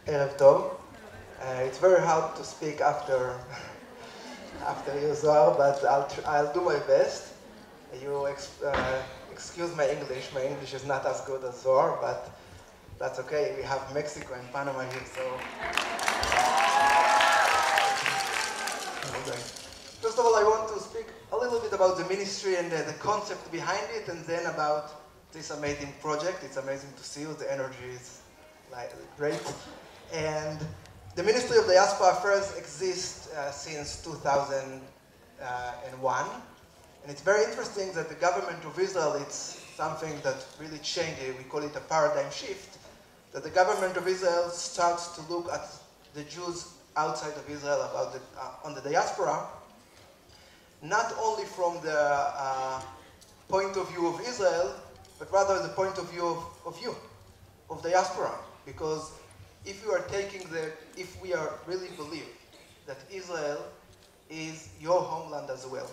Erev Tov. It's very hard to speak after after you, Zohar, but I'll do my best. You excuse my English. My English is not as good as Zohar, but that's okay. We have Mexico and Panama here, so. Okay. First of all, I want to speak a little bit about the ministry and the concept behind it, and then about this amazing project. It's amazing to see you. The energy is great. And the Ministry of Diaspora Affairs exists since 2001. And it's very interesting that the government of Israel, it's something that really changed it. We call it a paradigm shift. That the government of Israel starts to look at the Jews outside of Israel on the diaspora, not only from the point of view of Israel, but rather the point of view of you, of diaspora. Because if we are really believe that Israel is your homeland as well,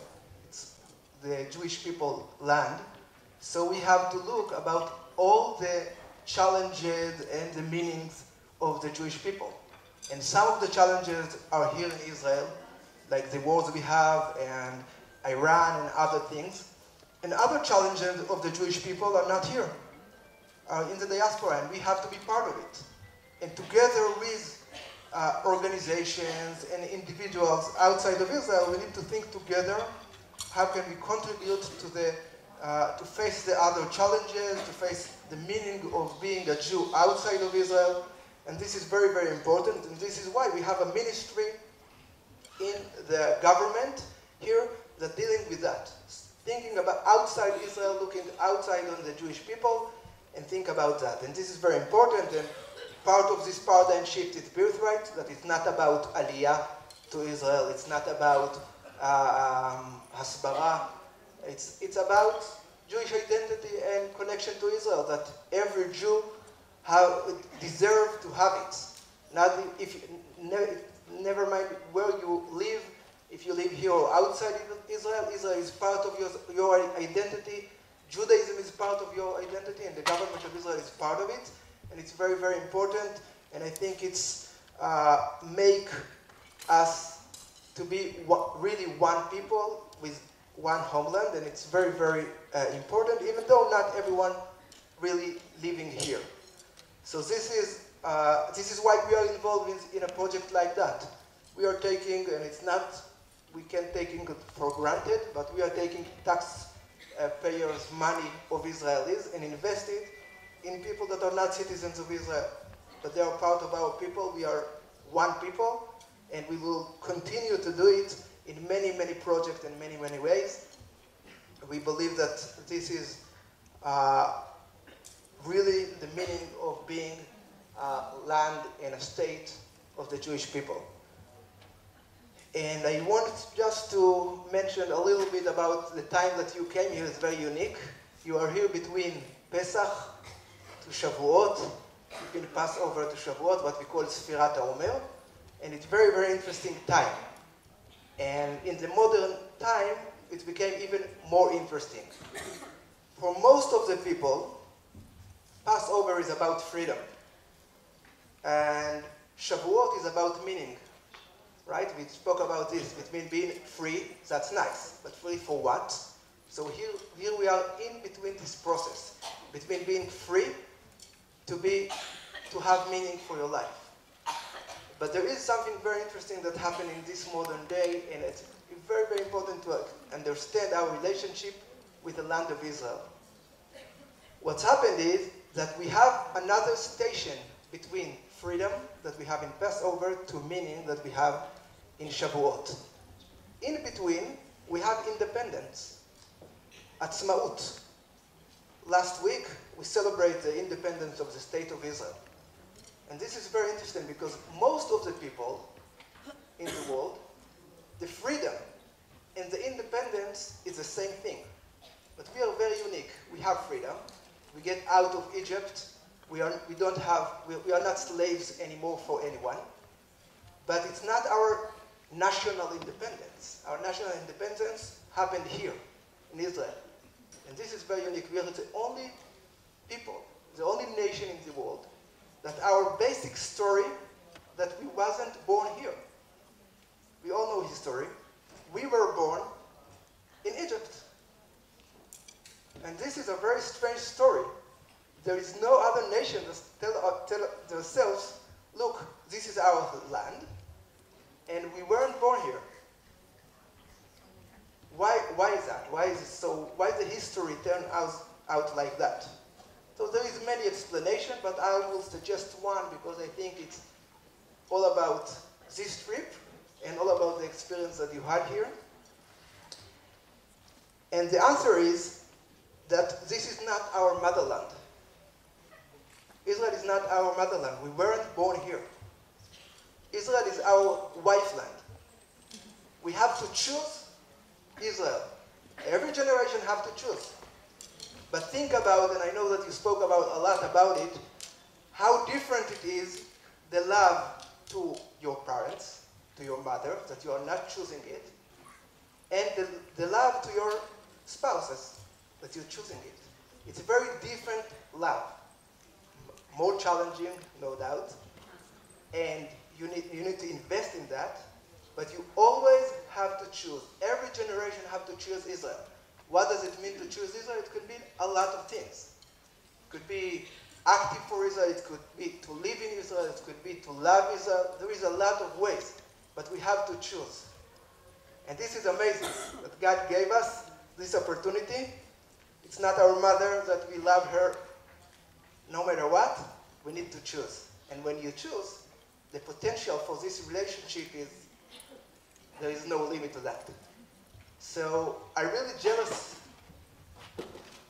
it's the Jewish people land, so we have to look about all the challenges and the meanings of the Jewish people. And some of the challenges are here in Israel, like the wars we have and Iran and other things. And other challenges of the Jewish people are not here, are in the diaspora, and we have to be part of it. And together with organizations and individuals outside of Israel, we need to think together how can we contribute to face the other challenges, to face the meaning of being a Jew outside of Israel. And this is very, very important. And this is why we have a ministry in the government here that dealing with that. Thinking about outside Israel, looking outside on the Jewish people, and think about that. And this is very important. And part of this paradigm shift is birthright, that it's not about aliyah to Israel. It's not about hasbara. It's about Jewish identity and connection to Israel, that every Jew deserves to have it. Not never mind where you live, if you live here or outside Israel, Israel is part of your identity. Judaism is part of your identity, and the government of Israel is part of it. And it's very, very important. And I think it's make us to be really one people with one homeland. And it's very, very important, even though not everyone really living here. So this is why we are involved in a project like that. We are taking, and it's not, we can't take it for granted, but we are taking taxpayers' money of Israelis and invest it in people that are not citizens of Israel. But they are part of our people. We are one people, and we will continue to do it in many, many projects in many, many ways. We believe that this is really the meaning of being land and a state of the Jewish people. And I want just to mention a little bit about the time that you came here. It's very unique. You are here between Pesach to Shavuot, between Passover to Shavuot, what we call Sfirat HaOmer. And it's very, very interesting time. And in the modern time, it became even more interesting. For most of the people, Passover is about freedom. And Shavuot is about meaning. Right? We spoke about this between being free, that's nice, but free for what? So here we are in between this process, between being free to have meaning for your life. But there is something very interesting that happened in this modern day, and it's very, very important to understand our relationship with the land of Israel. What's happened is that we have another station between freedom that we have in Passover to meaning that we have in Shavuot. In between, we have independence, Atzmaut. Last week, we celebrate the independence of the State of Israel. And this is very interesting because most of the people in the world, the freedom and the independence is the same thing. But we are very unique. We have freedom. We get out of Egypt. We are not slaves anymore for anyone. But it's not our national independence. Our national independence happened here in Israel. And this is very unique. We are the only people, the only nation in the world that our basic story, that we wasn't born here. We all know history. We were born in Egypt. And this is a very strange story. There is no other nation that tell themselves, look, this is our land, and we weren't born here. Why is that? Why is it so? Why the history turn out like that? So there is many explanations, but I will suggest one because I think it's all about this trip and all about the experience that you had here. And the answer is that this is not our motherland. Israel is not our motherland. We weren't born here. Israel is our wife land. We have to choose Israel. Every generation have to choose. But think about, and I know that you spoke about a lot about it, how different it is, the love to your parents, to your mother, that you are not choosing it, and the love to your spouses, that you're choosing it. It's a very different love. More challenging, no doubt, and you need to invest in that, but you always have to choose. Every generation have to choose Israel. What does it mean to choose Israel? It could mean a lot of things. It could be active for Israel, it could be to live in Israel, it could be to love Israel. There is a lot of ways, but we have to choose. And this is amazing, that God gave us this opportunity. It's not our mother that we love her no matter what. We need to choose. And when you choose, the potential for this relationship is, there is no limit to that. So I'm really jealous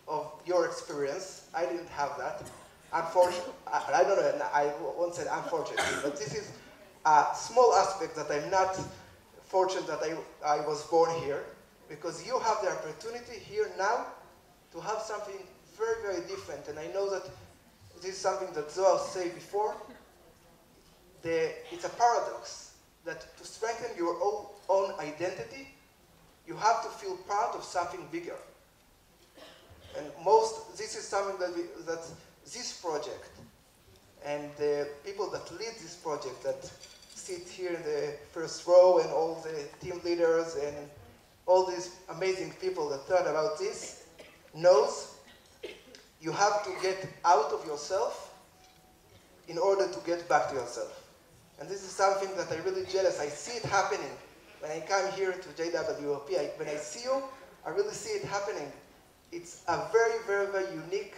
of your experience. I didn't have that. Unfortunately, I don't know, I won't say unfortunately, but this is a small aspect that I'm not fortunate that I was born here, because you have the opportunity here now to have something very, very different. And I know that this is something that Zohar said before. It's a paradox that to strengthen your own identity, you have to feel part of something bigger. And this is something that this project and the people that lead this project, that sit here in the first row, and all the team leaders and all these amazing people that thought about this, knows you have to get out of yourself in order to get back to yourself. And this is something that I'm really jealous. I see it happening. When I come here to JWRP, when I see you, I really see it happening. It's a very, very, very unique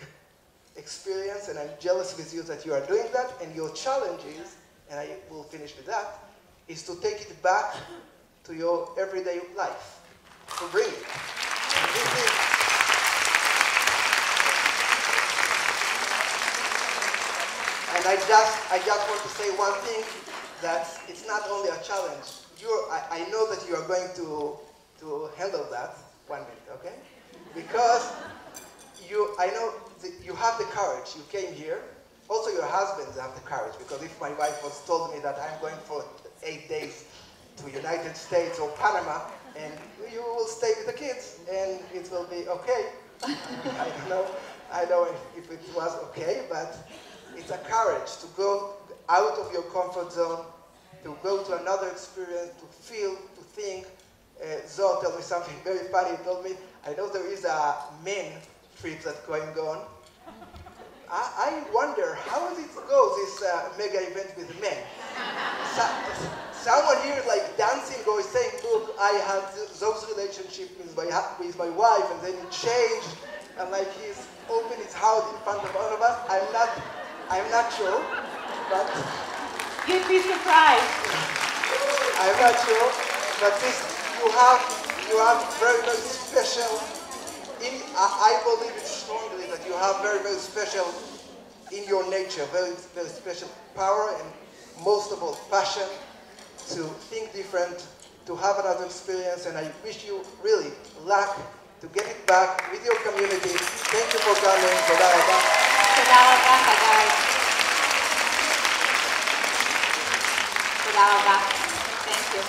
experience, and I'm jealous with you that you are doing that. And your challenge is, and I will finish with that, is to take it back to your everyday life, to bring it. And this is, and I just want to say one thing, that it's not only a challenge. I know that you are going to handle that. 1 minute, okay? Because I know that you have the courage. You came here. Also, your husbands have the courage, because if my wife was told me that I'm going for 8 days to United States or Panama, and you will stay with the kids, and it will be okay. I don't know if it was okay, but it's a courage to go out of your comfort zone, to go to another experience, to feel, to think. Zohar told me something very funny. He told me, I know there is a men trip that's going on. I wonder, how does it go, this mega event with men? Someone here is like dancing or saying, look, I had those relationships with my wife, and then it changed, and like he's opened his heart in front of all of us. I'm not sure, but you'd be surprised. I'm not sure, but this you have very, very special. I believe it strongly that you have very, very special in your nature, very, very special power, and most of all passion to think different, to have another experience. And I wish you really luck to get it back with your community. Thank you for coming. Toda raba. Toda raba, Hagay. Toda raba. Thank you.